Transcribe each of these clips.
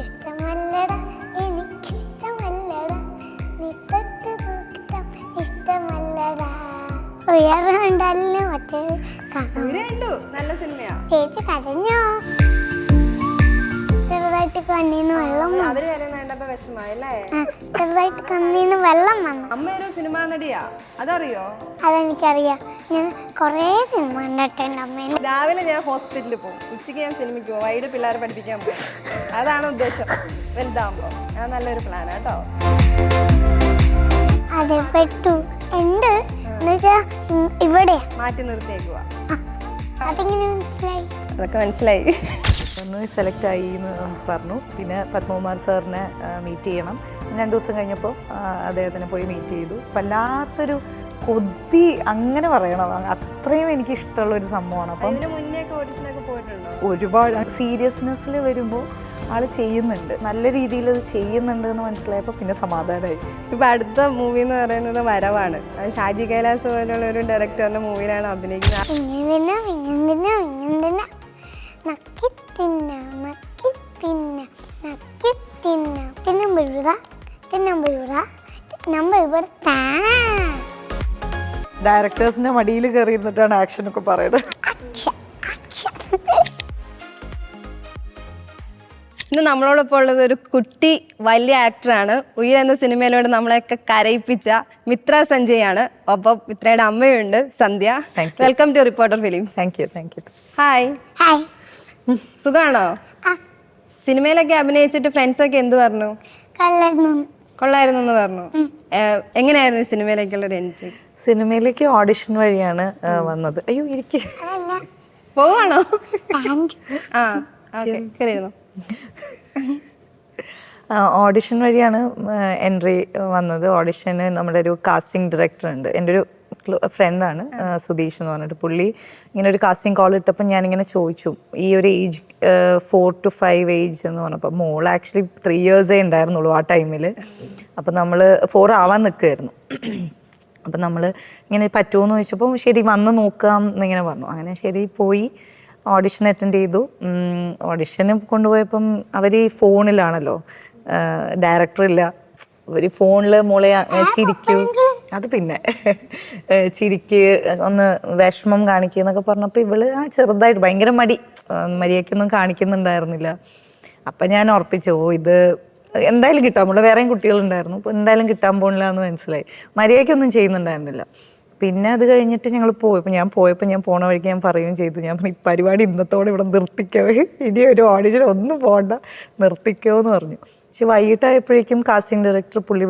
ഇഷ്ടമല്ലട എനിക്കിഷ്ടമല്ലട നീ തൊട്ട് നോക്കിട്ടം ഇഷ്ടമല്ലട ഉയർന്നുണ്ടല്ലോ മറ്റേത് നല്ല സിനിമയാ. ചേച്ചി കരഞ്ഞോ? ചെറുതായിട്ട് കണ്ണീന്ന് വെള്ളം അവര് കരയുന്നപ്പോ വിഷമായല്ലേ? ചെറുതായിട്ട് കണ്ണീന്ന് വെള്ളം വന്നു. അമ്മ ഒരു സിനിമാ നടിയാ, അതറിയോ? അതെനിക്കറിയാം. ഞാൻ കുറേ സിനിമ കണ്ടിട്ടുണ്ട് അമ്മേനെ. രാവിലെ ഞാൻ ഹോസ്പിറ്റലിൽ പോകും, ഉച്ചയ്ക്ക് ഞാൻ സിനിമയ്ക്ക് പോകും, വൈകിട്ട് പിള്ളേരെ പഠിപ്പിക്കാൻ പോകും. അതാണ് ഉദ്ദേശം. വലുതാകുമ്പോ അത് നല്ലൊരു പ്ലാനാ കേട്ടോ. അതെ പെട്ടു ഉണ്ട് എന്നുവെച്ചാ ഇവിടെ മാറ്റി നിർത്തിയേക്കുക. അതെങ്ങനെ മനസ്സിലായി? അതൊക്കെ മനസ്സിലായി. ഒന്ന് സെലക്ട് ആയി എന്ന് പറഞ്ഞു. പിന്നെ പത്മകുമാർ സാറിനെ മീറ്റ് ചെയ്യണം. 2 ദിവസം കഴിഞ്ഞപ്പോൾ അദ്ദേഹത്തിനെ പോയി മീറ്റ് ചെയ്തു. വല്ലാത്തൊരു കൊതി അങ്ങനെ പറയണം, അത്രയും എനിക്ക് ഇഷ്ടമുള്ളൊരു സംഭവമാണ്. അപ്പം ഒരുപാട് സീരിയസ്നെസ്സിൽ വരുമ്പോൾ ആൾ ചെയ്യുന്നുണ്ട്, നല്ല രീതിയിൽ അത് ചെയ്യുന്നുണ്ട് എന്ന് മനസ്സിലായപ്പോൾ പിന്നെ സമാധാനമായി. ഇപ്പം അടുത്ത മൂവി എന്ന് പറയുന്നത് വരവാണ്. ഷാജി കൈലാസ് പോലുള്ള ഒരു ഡയറക്ടറിന്റെ മൂവിയിലാണ് അഭിനയിക്കുന്നത്. ഡയറക്ടേഴ്സിന്റെ മടിയിൽ കയറി ഇരുന്നിട്ടാണ് ആക്ഷനൊക്കെ പറയുന്നത്. ഇന്ന് നമ്മളോടൊപ്പം ഉള്ളത് ഒരു കുട്ടി വലിയ ആക്ടറാണ്. ഉയർ എന്ന സിനിമയിലൂടെ നമ്മളെയൊക്കെ കരയിപ്പിച്ച മിത്ര സഞ്ജയ് ആണ്. ഒപ്പം മിത്രയുടെ അമ്മയുണ്ട്, Sandhya. Welcome to reporter films. Thank you. Hi. Hi. സുഖാണോ? സിനിമയിലൊക്കെ അഭിനയിച്ചിട്ട് ഫ്രണ്ട്സ് ഒക്കെ എന്ത് പറഞ്ഞു? കൊള്ളായിരുന്നു എന്ന് പറഞ്ഞു. എങ്ങനെയായിരുന്നു സിനിമയിലേക്കുള്ള ഒരു എൻട്രി? സിനിമയിലേക്ക് ഓഡിഷൻ വഴിയാണ് വന്നത്. അയ്യോ എനിക്ക് പോവാണോ? ആ ഓക്കെ, കയറിയിരുന്നു. ഓഡിഷൻ വഴിയാണ് എൻട്രി വന്നത്. ഓഡിഷന് നമ്മുടെ ഒരു കാസ്റ്റിംഗ് ഡയറക്ടർ ഉണ്ട്, എൻ്റെ ഒരു ഫ്രണ്ടാണ് സുധീഷ് എന്ന് പറഞ്ഞിട്ട്. പുള്ളി ഇങ്ങനെ ഒരു കാസ്റ്റിംഗ് കോൾ ഇട്ടപ്പോൾ ഞാനിങ്ങനെ ചോദിച്ചു, ഈ ഒരു ഏജ് 4 to 5 ഏജ് എന്ന് പറഞ്ഞപ്പോൾ മോൾ ആക്ച്വലി 3 years ഉണ്ടായിരുന്നുള്ളൂ ആ ടൈമിൽ. അപ്പം നമ്മൾ 4 ആവാൻ നിൽക്കുമായിരുന്നു. അപ്പം നമ്മൾ ഇങ്ങനെ പറ്റുമോയെന്ന് ചോദിച്ചപ്പോൾ ശരി വന്ന് നോക്കാം എന്നിങ്ങനെ പറഞ്ഞു. അങ്ങനെ ശരി പോയി ഓഡിഷൻ അറ്റൻഡ് ചെയ്തു. ഓഡിഷന് കൊണ്ടുപോയപ്പം അവർ ഈ ഫോണിലാണല്ലോ, ഡയറക്ടറില്ല, അവർ ഫോണിൽ മോളെ ചിരിക്കൂ, അത് പിന്നെ ചിരിക്ക്, ഒന്ന് വിഷമം കാണിക്കുക എന്നൊക്കെ പറഞ്ഞപ്പോൾ ഇവള് ചെറുതായിട്ട് ഭയങ്കര മടിയൊക്കെയൊന്നും കാണിക്കുന്നുണ്ടായിരുന്നില്ല. അപ്പം ഞാൻ ഉറപ്പിച്ചു, ഇത് എന്തായാലും കിട്ടാൻ പോണില്ല. വേറെയും കുട്ടികളുണ്ടായിരുന്നു, അപ്പോൾ എന്തായാലും കിട്ടാൻ പോണില്ല എന്ന് മനസ്സിലായി. മര്യാദയ്ക്കൊന്നും ചെയ്യുന്നുണ്ടായിരുന്നില്ല. പിന്നെ അത് കഴിഞ്ഞിട്ട് ഞങ്ങൾ പോയപ്പോൾ ഞാൻ പോണ വഴിക്ക് ഞാൻ പറയുകയും ചെയ്തു, ഞാൻ ഈ പരിപാടി ഇന്നത്തോടെ ഇവിടെ നിർത്തിക്കോ, ഇനി ഒരു ഓഡിഷൻ ഒന്നും പോകണ്ട, നിർത്തിക്കോ എന്ന് പറഞ്ഞു. പക്ഷെ വൈകിട്ടായപ്പോഴേക്കും കാസ്റ്റിംഗ് ഡയറക്ടർ പുള്ളി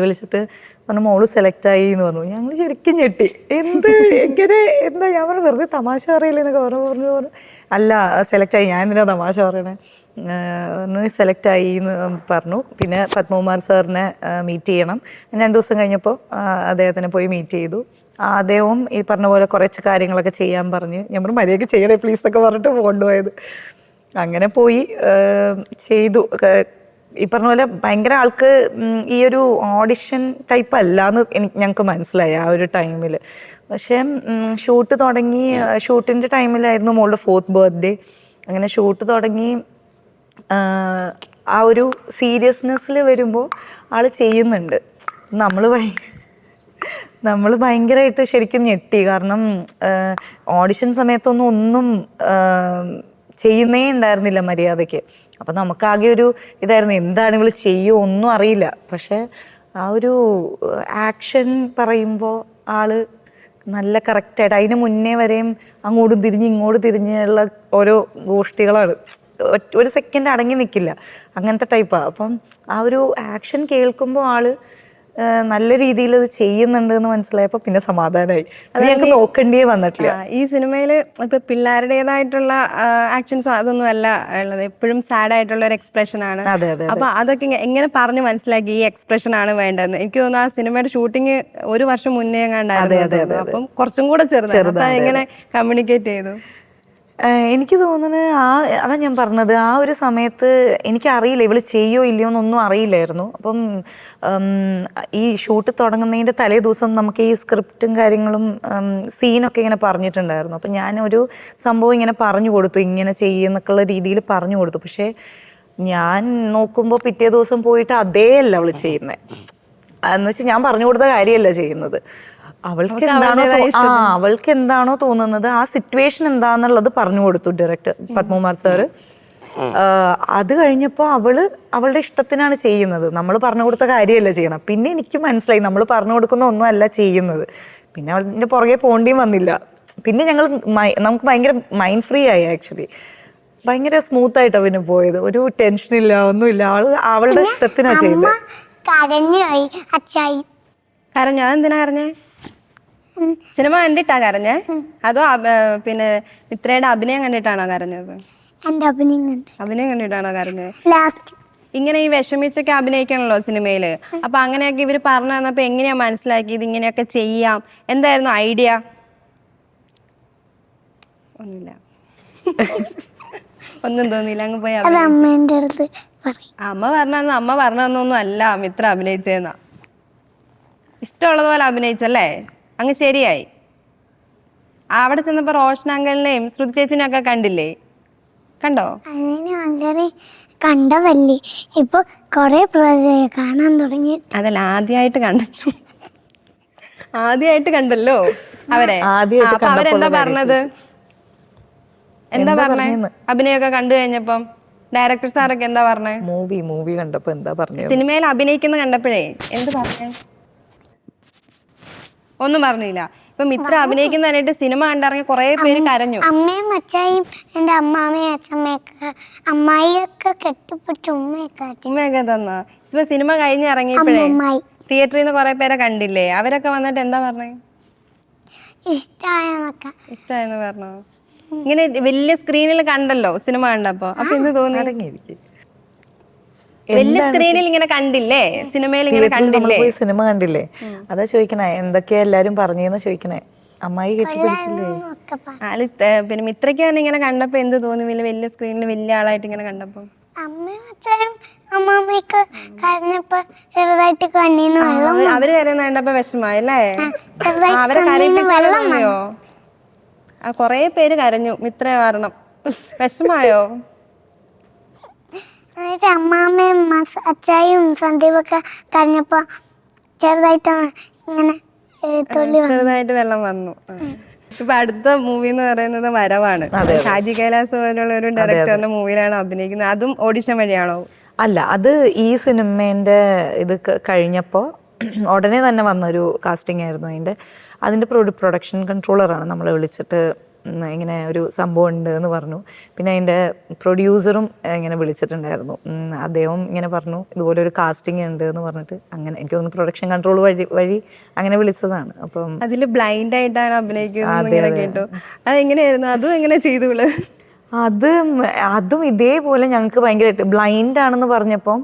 വിളിച്ചിട്ട് പറഞ്ഞു മോള് സെലക്റ്റായി എന്ന് പറഞ്ഞു. ഞങ്ങൾ ശരിക്കും ഞെട്ടി. എന്താ ഞാൻ പറഞ്ഞു വെറുതെ തമാശ അറിയില്ല എന്നൊക്കെ പറഞ്ഞു. അല്ല സെലക്റ്റായി, ഞാൻ എന്തിനാ തമാശ പറയണേ പറഞ്ഞു. സെലക്റ്റായി എന്ന് പറഞ്ഞു. പിന്നെ പത്മകുമാർ സാറിനെ മീറ്റ് ചെയ്യണം. 2 ദിവസം കഴിഞ്ഞപ്പോൾ അദ്ദേഹത്തിനെ പോയി മീറ്റ് ചെയ്തു. അദ്ദേഹവും ഈ പറഞ്ഞ പോലെ കുറച്ച് കാര്യങ്ങളൊക്കെ ചെയ്യാൻ പറഞ്ഞ്, ഞാൻ പറഞ്ഞു മര്യാദയ്ക്ക് ചെയ്യണേ പ്ലീസ് എന്നൊക്കെ പറഞ്ഞിട്ട് കൊണ്ടുപോയത്. അങ്ങനെ പോയി ചെയ്തു. ഈ പറഞ്ഞ പോലെ ഭയങ്കര ആൾക്ക് ഈ ഒരു ഓഡിഷൻ ടൈപ്പ് അല്ലാന്ന് ഞങ്ങൾക്ക് മനസ്സിലായി ആ ഒരു ടൈമിൽ. പക്ഷേ ഷൂട്ടിൻ്റെ ടൈമിലായിരുന്നു മോളുടെ 4th birthday. അങ്ങനെ ഷൂട്ട് തുടങ്ങി ആ ഒരു സീരിയസ്നെസ്സിൽ വരുമ്പോൾ ആൾ ചെയ്യുന്നുണ്ട്. നമ്മൾ ഭയങ്കരമായിട്ട് ശരിക്കും ഞെട്ടി. കാരണം ഓഡിഷൻ ഒന്നും ചെയ്യുന്നേ ഉണ്ടായിരുന്നില്ല മര്യാദയ്ക്ക്. അപ്പം നമുക്കാകെ ഒരു ഇതായിരുന്നു, എന്താണ് ഇവൾ ചെയ്യുമോ ഒന്നും അറിയില്ല. പക്ഷേ ആ ഒരു ആക്ഷൻ പറയുമ്പോൾ ആള് നല്ല കറക്റ്റായിട്ട്, അതിന് മുന്നേ വരെയും അങ്ങോട്ടും തിരിഞ്ഞ് ഇങ്ങോട്ട് തിരിഞ്ഞുള്ള ഓരോ ഗോഷ്ഠികളാണ്. ഒരു സെക്കൻഡ് അടങ്ങി നിൽക്കില്ല, അങ്ങനത്തെ ടൈപ്പാണ്. അപ്പം ആ ഒരു ആക്ഷൻ കേൾക്കുമ്പോൾ ആള് നല്ല രീതിയിൽ അത് ചെയ്യുന്നുണ്ട് എന്ന് മനസ്സിലായപ്പോൾ പിന്നെ സമാധാനമായി. അത് ഞങ്ങൾക്ക് നോക്കേണ്ടിയേ വന്നിട്ടില്ല. ഈ സിനിമയിൽ ഇപ്പൊ പിള്ളേരുടേതായിട്ടുള്ള ആക്ഷൻസോ അതൊന്നും അല്ല ഉള്ളത്, എപ്പോഴും സാഡ് ആയിട്ടുള്ള ഒരു എക്സ്പ്രഷൻ ആണ്. അപ്പൊ അതൊക്കെ എങ്ങനെ പറഞ്ഞു മനസ്സിലാക്കി ഈ എക്സ്പ്രഷൻ ആണ് വേണ്ടതെന്ന്? എനിക്ക് തോന്നുന്നു ആ സിനിമയുടെ ഷൂട്ടിങ് 1 വർഷം മുന്നേ കണ്ടായിരുന്നു. അപ്പം കുറച്ചും കൂടെ ചെറുതാണ്. എങ്ങനെ കമ്മ്യൂണിക്കേറ്റ് ചെയ്തു? എനിക്ക് തോന്നുന്നത് അതാ ഞാൻ പറഞ്ഞത്, ആ ഒരു സമയത്ത് എനിക്കറിയില്ല ഇവള് ചെയ്യോ ഇല്ലയോ എന്നൊന്നും അറിയില്ലായിരുന്നു. അപ്പം ഈ ഷൂട്ട് തുടങ്ങുന്നതിൻ്റെ തലേ ദിവസം നമുക്ക് ഈ സ്ക്രിപ്റ്റും കാര്യങ്ങളും സീനൊക്കെ ഇങ്ങനെ പറഞ്ഞിട്ടുണ്ടായിരുന്നു. അപ്പം ഞാനൊരു സംഭവം ഇങ്ങനെ പറഞ്ഞു കൊടുത്തു, ഇങ്ങനെ ചെയ്യുന്നൊക്കെയുള്ള രീതിയിൽ പറഞ്ഞു കൊടുത്തു. പക്ഷേ ഞാൻ നോക്കുമ്പോൾ പിറ്റേ ദിവസം പോയിട്ട് അതേ അല്ല അവള് ചെയ്യുന്നത്. എന്ന് വെച്ചാൽ ഞാൻ പറഞ്ഞു കൊടുത്ത കാര്യമല്ല ചെയ്യുന്നത്. അവൾക്ക് എന്താണോ തോന്നുന്നത്, ആ സിറ്റുവേഷൻ എന്താന്നുള്ളത് പറഞ്ഞു കൊടുത്തു ഡയറക്ടർ പത്മകുമാർ സാറ്. അത് കഴിഞ്ഞപ്പോൾ അവളുടെ ഇഷ്ടത്തിനാണ് ചെയ്യുന്നത്. നമ്മൾ പറഞ്ഞു കൊടുത്ത കാര്യമല്ല ചെയ്യണം. പിന്നെ എനിക്ക് മനസ്സിലായി നമ്മൾ പറഞ്ഞു കൊടുക്കുന്ന ഒന്നും അല്ല ചെയ്യുന്നത്. പിന്നെ അവളിൻ്റെ പുറകെ പോണ്ടിയും വന്നില്ല. പിന്നെ നമുക്ക് ഭയങ്കര മൈൻഡ് ഫ്രീ ആയി. ആക്ച്വലി ഭയങ്കര സ്മൂത്ത് ആയിട്ട് അവന് പോയത്. ഒരു ടെൻഷനില്ല, ഒന്നുമില്ല. അവളുടെ ഇഷ്ടത്തിനാണ് ചെയ്തത്. കരഞ്ഞോ? അതെന്തിനാ കരഞ്ഞേ? സിനിമ കണ്ടിട്ടാ കരഞ്ഞേ? അതോ പിന്നെ മിത്രയുടെ അഭിനയം കണ്ടിട്ടാണോ കരഞ്ഞത്? അഭിനയം കണ്ടിട്ടാണോ കരഞ്ഞത്? ഇങ്ങനെ ഈ വിഷമിച്ചൊക്കെ അഭിനയിക്കണല്ലോ സിനിമയില്. അപ്പൊ അങ്ങനെയൊക്കെ ഇവര് പറഞ്ഞു തന്നപ്പോ എങ്ങനെയാ മനസ്സിലാക്കിയത് ഇങ്ങനെയൊക്കെ ചെയ്യാം? എന്തായിരുന്നു ഐഡിയ? ഒന്നുമില്ല, ഒന്നും തോന്നിയില്ല. അങ്ങ് പോയി അമ്മ പറഞ്ഞൊന്നും അല്ല മിത്ര അഭിനയിച്ചേന്നാ. ഇഷ്ടമുള്ളതുപോലെ അഭിനയിച്ചല്ലേ, അങ്ങ് ശരിയായി. അവിടെ ചെന്നപ്പോ റോഷനാങ്കലിനെയും ശ്രുതി ചേച്ചിനെയും ഒക്കെ കണ്ടില്ലേ? കണ്ടോ? കണ്ടതല്ലേ, ഇപ്പൊ കൊറേ കാണാൻ തുടങ്ങി. അതല്ല, ആദ്യമായിട്ട് കണ്ടല്ലോ അവരെ. അപ്പൊ അവരെന്താ പറഞ്ഞത്? എന്താ പറഞ്ഞേ? അഭിനയൊക്കെ കണ്ടു കഴിഞ്ഞപ്പം ഡയറക്ടർ സാറൊക്കെ എന്താ പറഞ്ഞേ? മൂവി കണ്ടപ്പോ എന്താ പറഞ്ഞത്? സിനിമയിൽ അഭിനയിക്കുന്ന കണ്ടപ്പോഴേ എന്ത് പറഞ്ഞേ? ഒന്നും പറഞ്ഞില്ല. ഇപ്പൊ മിത്ര അഭിനയിക്കുന്നതായിട്ട് സിനിമ കണ്ടിറങ്ങി കുറെ പേര് കരഞ്ഞു. അമ്മയും അച്ചായും എന്റെ അമ്മാമ്മയും അച്ഛമ്മയൊക്കെ അമ്മായിയൊക്കെ കെട്ടിപ്പിടിച്ച് ഉമ്മയൊക്കെ തന്ന. ഇപ്പൊ സിനിമ കഴിഞ്ഞ് ഇറങ്ങിയപ്പോഴേ തിയേറ്ററിൽ നിന്ന് കുറെ പേരെ കണ്ടില്ലേ? അവരൊക്കെ വന്നിട്ട് എന്താ പറഞ്ഞേ? ഇഷ്ടായെന്ന് പറഞ്ഞോ? ഇങ്ങനെ വലിയ സ്ക്രീനിൽ കണ്ടല്ലോ സിനിമ കണ്ടപ്പോ. അപ്പൊ എന്ത് തോന്നി? വലിയ സ്ക്രീനിൽ ഇങ്ങനെ കണ്ടില്ലേ, സിനിമയിൽ ഇങ്ങനെ കണ്ടില്ലേ? സിനിമ കണ്ടില്ലേ? അതാ ചോദിക്കണേ, എന്തൊക്കെയാ എല്ലാരും പറഞ്ഞെന്ന് ചോദിക്കണേ. അമ്മായി കെട്ടിപ്പിടിച്ചില്ലേ? പിന്നെ മിത്രയ്ക്ക് തന്നെ ഇങ്ങനെ കണ്ടപ്പോ എന്ത് തോന്നി? വലിയ സ്ക്രീനിൽ വലിയ ആളായിട്ട് ഇങ്ങനെ കണ്ടപ്പോ അവര് കരയുന്ന കണ്ടപ്പോ വിഷമായല്ലേ? അവരെ കരയിപ്പിച്ചാലോ തോന്നിയോ? കൊറേ പേര് കരഞ്ഞു മിത്ര കാരണം. വിഷമായോ? അമ്മാമ്മയും അച്ചായും സന്ദീപൊക്കെ കരഞ്ഞപ്പോ ചെറുതായിട്ട് വെള്ളം വന്നു. ഇപ്പൊ അടുത്ത മൂവി എന്ന് പറയുന്നത് വരവാണ്. ഷാജി കൈലാസ് പോലുള്ള ഒരു ഡയറക്ടറിന്റെ മൂവിയിലാണ് അഭിനയിക്കുന്നത്. അതും ഓഡിഷൻ വഴിയാണോ? അല്ല, അത് ഈ സിനിമേന്റെ ഇത് കഴിഞ്ഞപ്പോ ഉടനെ തന്നെ വന്നൊരു കാസ്റ്റിംഗ് ആയിരുന്നു. അതിന്റെ പ്രൊഡക്ഷൻ കൺട്രോളറാണ് നമ്മളെ വിളിച്ചിട്ട് ഇങ്ങനെ ഒരു സംഭവം ഉണ്ട് എന്ന് പറഞ്ഞു. പിന്നെ അതിൻ്റെ പ്രൊഡ്യൂസറും ഇങ്ങനെ വിളിച്ചിട്ടുണ്ടായിരുന്നു. അദ്ദേഹം ഇങ്ങനെ പറഞ്ഞു ഇതുപോലെ ഒരു കാസ്റ്റിംഗ് ഉണ്ട് എന്ന് പറഞ്ഞിട്ട്. അങ്ങനെ എനിക്ക് തോന്നുന്നു പ്രൊഡക്ഷൻ കൺട്രോൾ വഴി അങ്ങനെ വിളിച്ചതാണ്. അപ്പം അതിൽ ബ്ലൈൻഡ് ആയിട്ടാണ് അഭിനയിക്കുന്നത് കേട്ടോ. അതെങ്ങനെയായിരുന്നു? അതും എങ്ങനെ ചെയ്തു? അതും ഇതേപോലെ ഞങ്ങൾക്ക് ഭയങ്കരമായിട്ട് ബ്ലൈൻഡ് ആണെന്ന് പറഞ്ഞപ്പം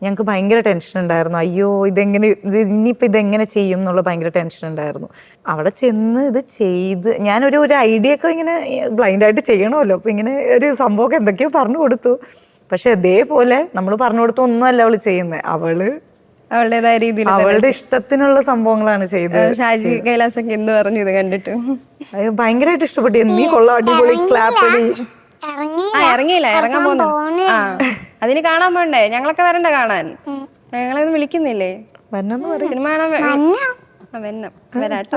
ഞങ്ങൾക്ക് ഭയങ്കര ടെൻഷൻ ഉണ്ടായിരുന്നു. അയ്യോ, ഇനിയിപ്പോൾ ഇതെങ്ങനെ ചെയ്യും എന്നുള്ള ഭയങ്കര ടെൻഷൻ ഉണ്ടായിരുന്നു. അവിടെ ചെന്ന് ഇത് ചെയ്ത് ഞാനൊരു ഐഡിയ ഒക്കെ ഇങ്ങനെ ബ്ലൈൻഡായിട്ട് ചെയ്യണമല്ലോ. അപ്പോൾ ഇങ്ങനെ ഒരു സംഭവമൊക്കെ എന്തൊക്കെയോ പറഞ്ഞു കൊടുത്തു. പക്ഷെ അതേപോലെ നമ്മൾ പറഞ്ഞു കൊടുത്ത ഒന്നുമല്ല അവള് ചെയ്യുന്നത്. അവളുടേതായ രീതിയിൽ അവളുടെ ഇഷ്ടത്തിനുള്ള സംഭവങ്ങളാണ് ചെയ്തത്. ഷാജി കൈലാസൊക്കെ എന്ത് പറഞ്ഞു ഇത് കണ്ടിട്ട്? ഭയങ്കരമായിട്ട് ഇഷ്ടപ്പെട്ടു. നീ കൊള്ളാം, അടിപൊളി, ക്ലാപ്പടി. ഇറങ്ങിയില്ല, ഇറങ്ങാൻ പോകുന്നു. അതിന് കാണാൻ പോണ്ടേ? ഞങ്ങളൊക്കെ വരണ്ട കാണാൻ? ഞങ്ങളൊന്നും വിളിക്കുന്നില്ലേ? സിനിമ കാണാൻ വരാട്ടോ.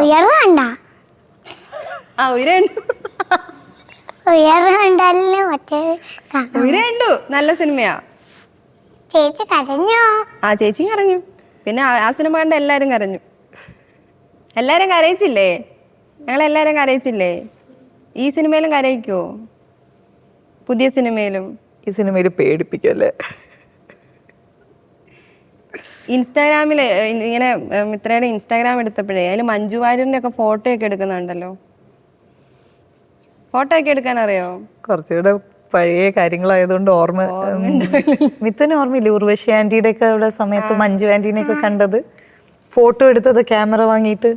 ഉയരണ്ടു നല്ല സിനിമയാ. ചേച്ചി കരഞ്ഞോ? ചേച്ചിയും കരഞ്ഞു. പിന്നെ ആ സിനിമ കണ്ട എല്ലാരും കരഞ്ഞു. എല്ലാരും കരയിച്ചില്ലേ? ഞങ്ങളെല്ലാരും കരയിച്ചില്ലേ? ഈ സിനിമയിലും കരയിക്കുവോ? പുതിയ സിനിമയിലും? ഈ സിനിമയിൽ പേടിപ്പിക്കല്ലേ? ഇൻസ്റ്റാഗ്രാമില് ഇങ്ങനെ മിത്രയുടെ ഇൻസ്റ്റാഗ്രാം എടുത്തപ്പോഴേ അതിൽ മഞ്ജു വാര്യറിന്റെ ഒക്കെ ഫോട്ടോ ഒക്കെ എടുക്കുന്നുണ്ടല്ലോ. ഫോട്ടോ ഒക്കെ എടുക്കാൻ അറിയോ? കുറച്ചുകൂടെ പഴയ കാര്യങ്ങളായതുകൊണ്ട് ഓർമ്മ. മിത്തന് ഓർമ്മയില്ലേ ഉർവശി ആന്റിയുടെ ഒക്കെ ഉള്ള സമയത്ത് മഞ്ജു ആന്റീനെ ഒക്കെ കണ്ടത്, ഫോട്ടോ എടുത്തത് ക്യാമറ വാങ്ങിയിട്ട്?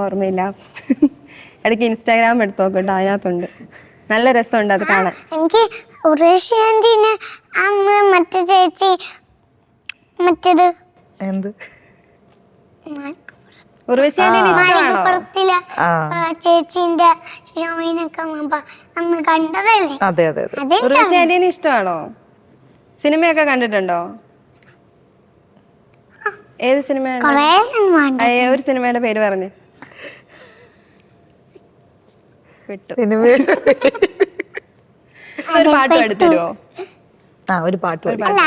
ഓർമ്മയില്ല. ഇടയ്ക്ക് ഇൻസ്റ്റാഗ്രാം എടുത്ത് നോക്കട്ടോ, അതിനകത്തുണ്ട്. നല്ല രസമുണ്ട് അത് കാണാൻ. എനിക്ക് ഉറേഷ്യാന്റിന് അന്ന് മറ്റേ ചേച്ചി മറ്റേത് എന്ത് ഉർവശി ആന്റിനെ ഇഷ്ടമാണോ? മാളികപ്പുറത്തിലെ ചേച്ചിന്റെ ഷോയിനൊക്കെ അന്ന് കണ്ടതല്ലേ? അതെ അതെ അതെ. ഉർവശി ആന്റിനെ ഇഷ്ടമാണോ? സിനിമയൊക്കെ കണ്ടിട്ടുണ്ടോ? ഏത് സിനിമയാണ്? കൊറേ സിനിമ ഉണ്ട്. ഒരു സിനിമയുടെ പേര് പറഞ്ഞു. വിട്ടു. ഒരു പാട്ട് എടുത്തരുമോ? ഒരു പാട്ട് അല്ല,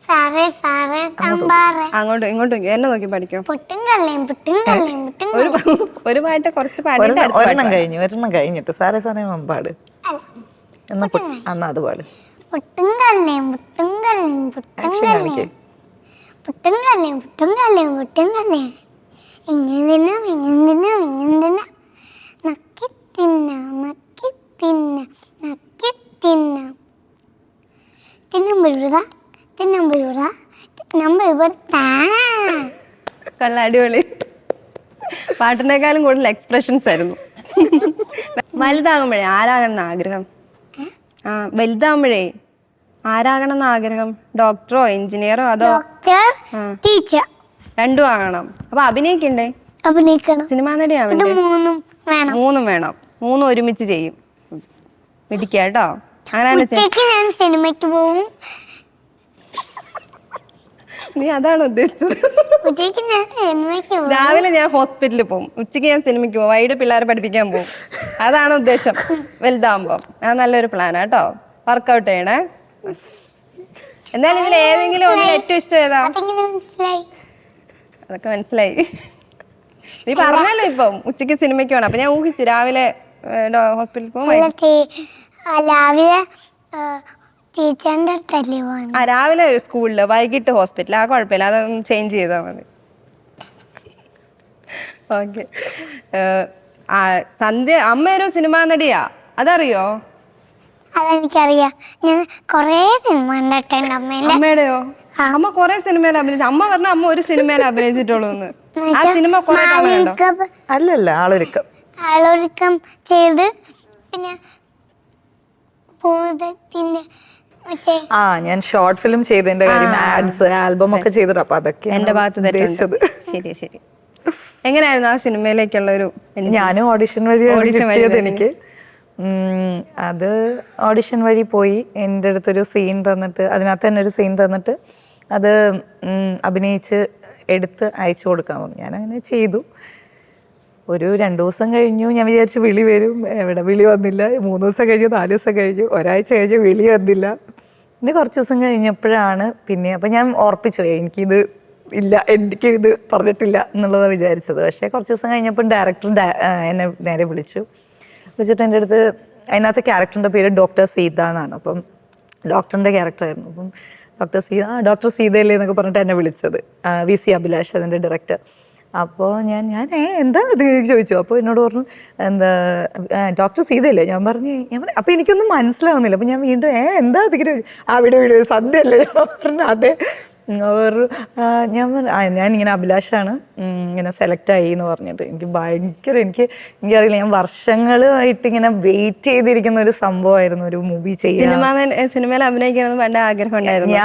സാറേ സാറേ സാമ്പാറേ. അങ്ങോട്ടും ഇങ്ങോട്ടും എന്നെ നോക്കി പഠിക്കും. പുട്ടും കള്ളിയും പുട്ടും കള്ളിയും പുട്ടും കള്ളിയും. ഒരു പാട്ട് കുറച്ച് പാടിയിട്ട് ഒരെണ്ണം കഴിഞ്ഞിട്ട് സാറേ സാറേ പാട്. എന്നാ അത് പാട്. പുട്ടും കള്ളിയും പുട്ടും കള്ളിയും പുട്ടും കള്ളിയും പുട്ടും കള്ളിയും പുട്ടും കള്ളിയും പുട്ടും കള്ളിയും ഇങ്ങനെ തിന്നാം ഇങ്ങനെ തിന്നാം ഇങ്ങനെ തിന്നാം നക്കി തിന്നാം നക്കി തിന്നാം നക്കി തിന്നാം തിന്നുമ്പോഴുതാ തിന്നുമ്പോഴുതാ തിന്നുമ്പോഴുതാ. കൊള്ള, അടിപൊളി. പാട്ടിനേക്കാളും കൂടുതൽ എക്സ്പ്രഷൻസ് ആയിരുന്നു. വലുതാകുമ്പോഴേ ആരാകണം ആഗ്രഹം? വലുതാകുമ്പോഴേ ആരാകണം എന്ന് ആഗ്രഹം? ഡോക്ടറോ എഞ്ചിനീയറോ അതോ ടീച്ചർ? രണ്ടും ആകണം. അപ്പൊ അഭിനയിക്കണ്ടേ? അഭിനയിക്കണം. സിനിമാ നടിയാവണ്ടേ? മൂന്നും വേണം. മൂന്നും ഒരുമിച്ച് ചെയ്യും. പിടിക്കാട്ടോ. അങ്ങനെ ഞാൻ സിനിമയ്ക്ക് പോകും. നീ അതാണ് ഉദ്ദേശിച്ചത്? ഉച്ചയ്ക്ക് ഞാൻ സിനിമയ്ക്ക് പോകും. രാവിലെ ഞാൻ ഹോസ്പിറ്റലിൽ പോകും, ഉച്ചയ്ക്ക് ഞാൻ സിനിമയ്ക്ക് പോകും, വൈകിട്ട് പിള്ളേരെ പഠിപ്പിക്കാൻ പോകും. അതാണ് ഉദ്ദേശം വലുതാകുമ്പോ. അത് നല്ലൊരു പ്ലാനാ കേട്ടോ. വർക്കൗട്ട് ചെയ്യണേ. എന്തായാലും ഇതിൽ ഏതെങ്കിലും ഒന്ന് ഏറ്റവും ഇഷ്ടം ഏതാ? അതൊക്കെ മനസ്സിലായി. നീ പറഞ്ഞല്ലോ ഇപ്പം ഉച്ചയ്ക്ക് സിനിമയ്ക്ക് വേണം. അപ്പൊ ഞാൻ ഊഹിച്ചു രാവിലെ ഹോസ്പിറ്റലിൽ പോകും. രാവിലെ ടീച്ചറിന്റെ അടുത്തല്ലേ പോകുന്നത്? രാവിലെ സ്കൂളില്, വൈകിട്ട് ഹോസ്പിറ്റൽ. ആ കുഴപ്പമില്ല, അതൊന്ന് ചേഞ്ച് ചെയ്താൽ മതി. ഓക്കെ. സന്ധ്യ അമ്മ ഒരു സിനിമാ നടിയാ, അതറിയോ? അതെനിക്കറിയാം. ഞാൻ കൊറേ സിനിമ കണ്ടിട്ടുണ്ട് അമ്മേന്റെ. അമ്മയുടെയോ? അമ്മ കൊറേ സിനിമയിൽ അഭിനയിച്ചു. അമ്മ പറഞ്ഞ അമ്മ ഒരു സിനിമയിൽ അഭിനയിച്ചിട്ടുള്ളൂ എന്ന്. ആ സിനിമ കൊറേ തവണ അല്ലല്ല ആളൊരുക്കം ചെയ്ത് പിന്നെ ഭൂതത്തിന്റെ ഞാൻ ഷോർട്ട് ഫിലിം ചെയ്തതിന്റെ കാര്യം, ആഡ്സ് ആൽബം ഒക്കെ ചെയ്തിട്ട്. അപ്പൊ അതൊക്കെ എന്റെ ഭാഗത്ത്. ശരി ശരി. എങ്ങനെയായിരുന്നു ആ സിനിമയിലേക്കുള്ള ഒരു? ഞാനും ഓഡിഷൻ വഴി എനിക്ക് അത് ഓഡിഷൻ വഴി പോയി. എൻ്റെ അടുത്തൊരു സീൻ തന്നിട്ട്, അതിനകത്ത് തന്നെ ഒരു സീൻ തന്നിട്ട് അത് അഭിനയിച്ച് എടുത്ത് അയച്ചു കൊടുക്കാൻ പറഞ്ഞു. ഞാനങ്ങനെ ചെയ്തു. ഒരു 2 ദിവസം കഴിഞ്ഞു. ഞാൻ വിചാരിച്ചു വിളി വരും. എവിടെ വിളി വന്നില്ല. 3 ദിവസം കഴിഞ്ഞു, 4 ദിവസം കഴിഞ്ഞു, ഒരാഴ്ച കഴിഞ്ഞു, വിളി വന്നില്ല. പിന്നെ കുറച്ച് ദിവസം കഴിഞ്ഞപ്പോഴാണ് പിന്നെ അപ്പം ഞാൻ ഓർപ്പിച്ചു എനിക്കിത് ഇല്ല, എനിക്കിത് പറഞ്ഞിട്ടില്ല എന്നുള്ളതാണ് വിചാരിച്ചത്. പക്ഷേ കുറച്ച് ദിവസം കഴിഞ്ഞപ്പോൾ ഡയറക്ടർ എന്നെ നേരെ വിളിച്ചിട്ട് എൻ്റെ അടുത്ത്, അതിനകത്ത് ക്യാരക്ടറിൻ്റെ പേര് ഡോക്ടർ സീത എന്നാണ്. അപ്പം ഡോക്ടറിൻ്റെ ക്യാരക്ടറായിരുന്നു. അപ്പം ഡോക്ടർ സീതയല്ലേ എന്നൊക്കെ പറഞ്ഞിട്ട് എന്നെ വിളിച്ചത്. VC അഭിലാഷ് അതിൻ്റെ ഡയറക്ടർ. അപ്പോൾ ഞാൻ എന്താ അത് ചോദിച്ചു. അപ്പോൾ എന്നോട് പറഞ്ഞു എന്താ ഡോക്ടർ സീതയല്ലേ? ഞാൻ പറഞ്ഞു അപ്പോൾ എനിക്കൊന്നും മനസ്സിലാവുന്നില്ല. അപ്പോൾ ഞാൻ വീണ്ടും എന്താ അതിങ്ങനെ അവിടെ സന്ധ്യ അല്ലേ? പറഞ്ഞു അതെ. ഞാനിങ്ങനെ അഭിലാഷാണ് ഇങ്ങനെ സെലക്ട് ആയി എന്ന് പറഞ്ഞിട്ട് എനിക്കറിയില്ല, ഞാൻ വർഷങ്ങളായിട്ട് ഇങ്ങനെ വെയിറ്റ് ചെയ്തിരിക്കുന്ന ഒരു സംഭവമായിരുന്നു ഒരു മൂവി ചെയ്യാൻ. സിനിമയിൽ അഭിനയിക്കണമെന്ന് വേണ്ട ആഗ്രഹം ഉണ്ടായിരുന്നു.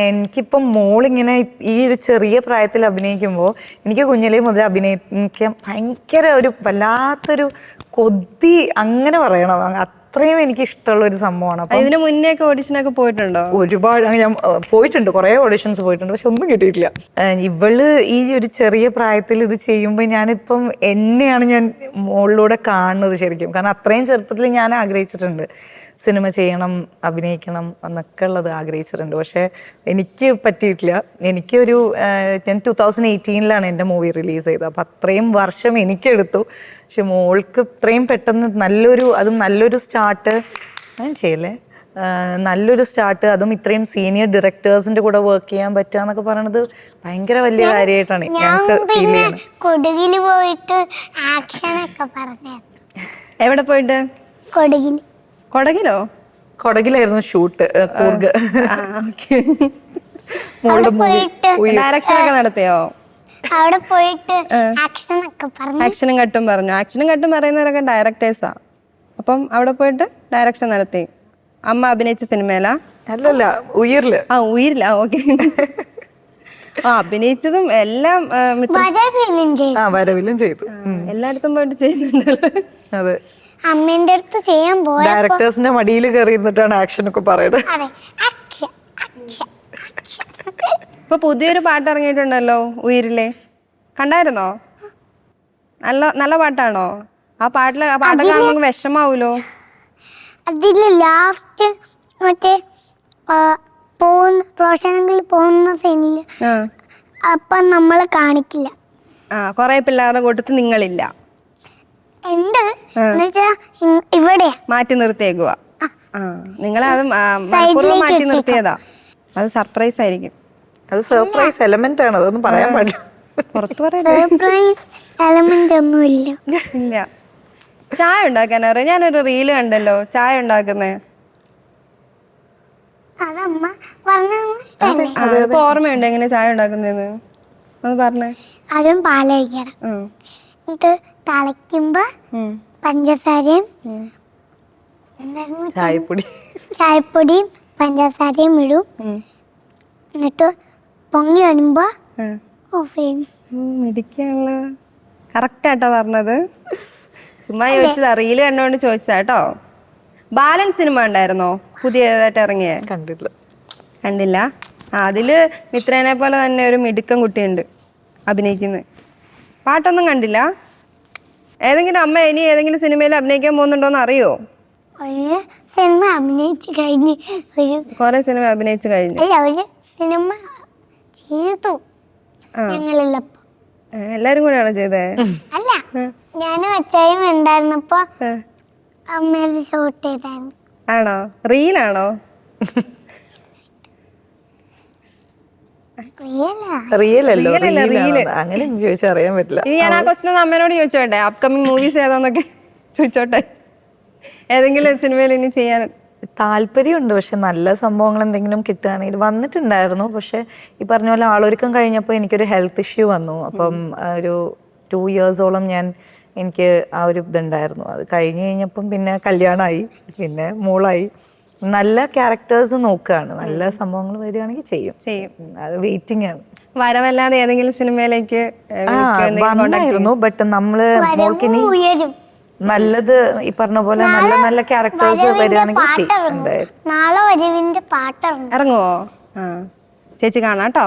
എനിക്കിപ്പം മോളിങ്ങനെ ഈ ഒരു ചെറിയ പ്രായത്തിൽ അഭിനയിക്കുമ്പോൾ എനിക്ക് കുഞ്ഞിലേ മുതൽ അഭിനയിക്കാൻ ഭയങ്കര ഒരു വല്ലാത്തൊരു കൊതി, അങ്ങനെ പറയണം. അത്രയും എനിക്ക് ഇഷ്ടമുള്ള ഒരു സംഭവമാണ്. അപ്പൊ ഇതിന് മുന്നേ ഓഡിഷനൊക്കെ പോയിട്ടുണ്ടോ? ഒരുപാട് ഞാൻ പോയിട്ടുണ്ട്, കുറേ ഓഡിഷൻസ് പോയിട്ടുണ്ട്. പക്ഷെ ഒന്നും കിട്ടിയിട്ടില്ല. ഇവള് ഈ ഒരു ചെറിയ പ്രായത്തിൽ ഇത് ചെയ്യുമ്പോൾ ഞാനിപ്പം എന്നെയാണ് ഞാൻ മുകളിലൂടെ കാണുന്നത് ശരിക്കും. കാരണം അത്രയും ചെറുപ്പത്തിൽ ഞാൻ ആഗ്രഹിച്ചിട്ടുണ്ട് സിനിമ ചെയ്യണം, അഭിനയിക്കണം എന്നൊക്കെ ഉള്ളത് ആഗ്രഹിച്ചിട്ടുണ്ട്. പക്ഷെ എനിക്ക് പറ്റിയിട്ടില്ല. ഞാൻ 2018 എൻ്റെ മൂവി റിലീസ് ചെയ്തത്. അപ്പം അത്രയും വർഷം എനിക്കെടുത്തു. പക്ഷെ മോൾക്ക് ഇത്രയും പെട്ടെന്ന് നല്ലൊരു സ്റ്റാർട്ട് ചെയ്യല്ലേ, നല്ലൊരു സ്റ്റാർട്ട്, അതും ഇത്രയും സീനിയർ ഡയറക്ടേഴ്സിന്റെ കൂടെ വർക്ക് ചെയ്യാൻ പറ്റുക എന്നൊക്കെ പറയുന്നത് ഭയങ്കര വലിയ കാര്യമായിട്ടാണ് ഞങ്ങൾക്ക് ഫീൽ ചെയ്യുന്നത്. കൊടകില് പോയിട്ട് ആക്ഷൻ ഒക്കെ പറഞ്ഞു. എവിടെ പോയിട്ട്? കൊടകിലായിരുന്നു ഷൂട്ട്. കൂർഗ്. ഡയറക്ഷൻ ഒക്കെ നടത്തിയോ? അവിടെ പോയിട്ട് ആക്ഷൻ ഒക്കെ പറഞ്ഞു. ആക്ഷനും കട്ടും പറഞ്ഞു. ആക്ഷനും കട്ടും പറയുന്നവരൊക്കെ ഡയറക്ടേഴ്സാ. അപ്പം അവിടെ പോയിട്ട് ഡയറക്ഷൻ നടത്തി. അമ്മ അഭിനയിച്ച സിനിമയിലാ? അല്ലല്ല, ഉയിരില്. ആ, ഉയിരില്ല. ഓക്കെ. ആ, അഭിനയിച്ചതും എല്ലാം വരവിലും ചെയ്തു. വരവിലും ചെയ്തു. എല്ലായിടത്തും പോയിട്ട് ചെയ്യുന്നുണ്ടല്ലോ. അതെ, അമ്മേന്റെ അടുത്ത് ചെയ്യാൻ പോയ ഡയറക്ടേഴ്സിന്റെ മടിയിൽ കയറി ഇരുന്നിട്ടാണ് ആക്ഷൻ ഒക്കെ പറയുന്നത്. അതെ action, action, action. ഇപ്പൊ പുതിയൊരു പാട്ട് ഇറങ്ങിയിട്ടുണ്ടല്ലോ ഉയിരിലെ, കണ്ടായിരുന്നോ? നല്ല നല്ല പാട്ടാണോ? ആ പാട്ടൊക്കെ കാണുമ്പോൾ വിഷമാവൂലോ? അതില് ലാസ്റ്റ് മറ്റേ പോകുന്ന റോഷനെങ്കിൽ പോകുന്ന സീനില് അപ്പൊ നമ്മളെ കാണിക്കില്ല. കൊറേ പിള്ളേരുടെ കൂട്ടത്തിൽ നിങ്ങളില്ല. ഉണ്ട് എന്നുവെച്ചാ ഇവിടെ മാറ്റി നിർത്തിയേക്കുവാ. നിങ്ങളെ അത് മനഃപൂർവ്വം മാറ്റി നിർത്തിയതാ. അത് സർപ്രൈസ് ആയിരിക്കും. അത് സർപ്രൈസ് എലമെന്റ് ആണ്, അതൊന്നും പറയാൻ പാടില്ല. പുറത്ത് പറയല്ലേ. സർപ്രൈസ് എലമെന്റ് ഒന്നും ഇല്ല. ഇല്ല. ചായ ഉണ്ടാക്കാൻ അറിയാം. ഞാനൊരു റീല് കണ്ടല്ലോ ചായ ഉണ്ടാക്കുന്നേ. അതമ്മ പറഞ്ഞല്ലേ. ഇപ്പൊ ഓർമ്മയുണ്ട് എങ്ങനെ ചായ ഉണ്ടാക്കുന്നതെന്ന്? ഒന്ന് പറഞ്ഞേ. അതും പാലൊഴിക്കണം. എന്നിട്ട് തിളയ്ക്കുമ്പോ പഞ്ചസാരയും ചായപ്പൊടിയും പഞ്ചസാരയും ഇടും. എന്നിട്ട് പൊങ്ങി വരുമ്പോ ഓഫ് ചെയ്യും. മിടിക്കാണല്ലോ. കറക്റ്റ് ആട്ടോ പറഞ്ഞത്. ചുമ്മാ ചോദിച്ചതാ, റീല് കണ്ടോണ്ട് ചോദിച്ചതാ കേട്ടോ. ബാലൻ സിനിമ ഉണ്ടായിരുന്നോ പുതിയതായിട്ട് ഇറങ്ങിയേ? കണ്ടില്ല. അതില് മിത്രേനെ പോലെ തന്നെ ഒരു മിടുക്കൻ കുട്ടിയുണ്ട് അഭിനയിക്കുന്നത്. പാട്ടൊന്നും കണ്ടില്ല? ഏതെങ്കിലും അമ്മ ഇനി ഏതെങ്കിലും സിനിമയിൽ അഭിനയിക്കാൻ പോകുന്നുണ്ടോന്ന് അറിയോ? സിനിമ അഭിനയിച്ചു കഴിഞ്ഞ് കൊറേ സിനിമ അഭിനയിച്ചു കഴിഞ്ഞു. അല്ല, ഒരു സിനിമ ചെയ്തു ഞങ്ങളുള്ളപ്പോ. എല്ലാരും കൂടെയാണോ ചെയ്തേ? അല്ല, ഞാനും അച്ചായും ഉണ്ടായിരുന്നപ്പോ അമ്മേല് ഷൂട്ട് ചെയ്തായിരുന്നു. ആണോ? റീലാണോ? റിയലല്ലോ, അങ്ങനെ ചോദിച്ചാൽ അറിയാൻ പറ്റില്ല. ഇനി ഞാൻ ആ ക്വസ്റ്റ്യൻ അമ്മേനോട് ചോദിച്ചോട്ടെ, അപ്കമിങ് മൂവീസ് ഏതാന്നൊക്കെ ചോദിച്ചോട്ടെ. ഏതെങ്കിലും സിനിമയിൽ ഇനി ചെയ്യാൻ താല്പര്യമുണ്ട്. പക്ഷെ നല്ല സംഭവങ്ങൾ എന്തെങ്കിലും കിട്ടുകയാണെങ്കിൽ വന്നിട്ടുണ്ടായിരുന്നു. പക്ഷെ ഈ പറഞ്ഞ പോലെ ആളൊരുക്കം കഴിഞ്ഞപ്പോൾ എനിക്കൊരു ഹെൽത്ത് ഇഷ്യൂ വന്നു. അപ്പം ഒരു 2 ഇയേഴ്സോളം എനിക്ക് ആ ഒരു ഇതുണ്ടായിരുന്നു. അത് കഴിഞ്ഞ് കഴിഞ്ഞപ്പം പിന്നെ കല്യാണമായി, പിന്നെ മോളായി. നല്ല ക്യാരക്ടേഴ്സ് നോക്കുകയാണ്. നല്ല സംഭവങ്ങൾ വരികയാണെങ്കിൽ ചെയ്യും. അത് വെയിറ്റിംഗ് ആണ്. വരവല്ലാതെ ഏതെങ്കിലും സിനിമയിലേക്ക് വന്നായിരുന്നു. ബട്ട് നമ്മള് മോൾക്കിനി നല്ലത് ഈ പറഞ്ഞ പോലെ നല്ല നല്ല ക്യാരക്ടേഴ്സ് വരികയാണെങ്കിൽ നാളെ വരവിന്റെ പാട്ട് ഇറങ്ങുവോ? ചേച്ചി കാണാട്ടോ.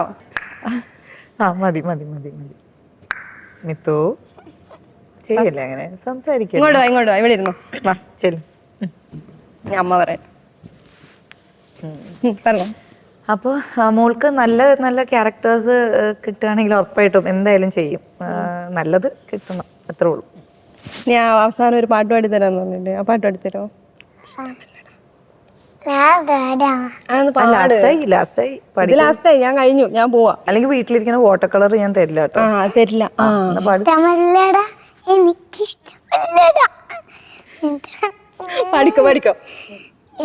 മതി മതി മതി മതി. മിത്തു ചെയ്യല്ലേ അങ്ങനെ സംസാരിക്കും. ഇങ്ങോട്ടോ ഇവിടെ ഇരുന്നു. വാ ചെല്ലും. അമ്മ പറയട്ടെ. പറഞ്ഞോ. അപ്പോൾ മോൾക്ക് നല്ല നല്ല ക്യാരക്ടേഴ്സ് കിട്ടുകയാണെങ്കിൽ ഉറപ്പായിട്ടും എന്തായാലും ചെയ്യും. നല്ലത് കിട്ടണം, അത്രേ ഉള്ളൂ. ഞാൻ അവസാനം ഒരു പാട്ട് പാടി തരാന്ന് പറഞ്ഞില്ലേ, ആ പാട്ട് പാടിത്തരോ? ലാസ്റ്റായി, ഞാൻ കഴിഞ്ഞു, ഞാൻ പോവാ. അല്ലെങ്കിൽ വീട്ടിലിരിക്കുന്ന വാട്ടർ കളർ ഞാൻ തരില്ല കേട്ടോ. തരില്ല. പഠിക്കോ.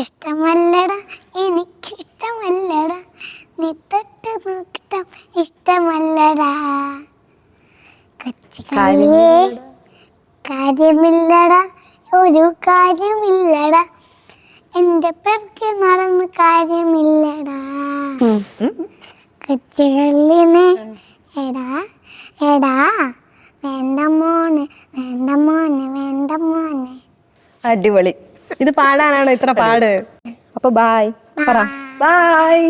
ഇഷ്ടമല്ലടാ, എനിക്ക് ഇഷ്ടമല്ലടാ, നീ തൊട്ട് നോക്കിട്ട ഇഷ്ടമല്ലടാ, കൊച്ചുകളിയേ കാര്യമില്ലടാ, ഒരു കാര്യമില്ലടാ, എന്റെ പേർക്ക് നടന്ന് കാര്യമില്ലടാ, കൊച്ചുകളിനെ എടാ എടാ വേണ്ട മോനെ വേണ്ട മോനെ വേണ്ട മോനെ. അടിപൊളി. ഇത് പാടാനാണോ ഇത്ര പാട്? അപ്പൊ ബായ് പറ. ബായ്.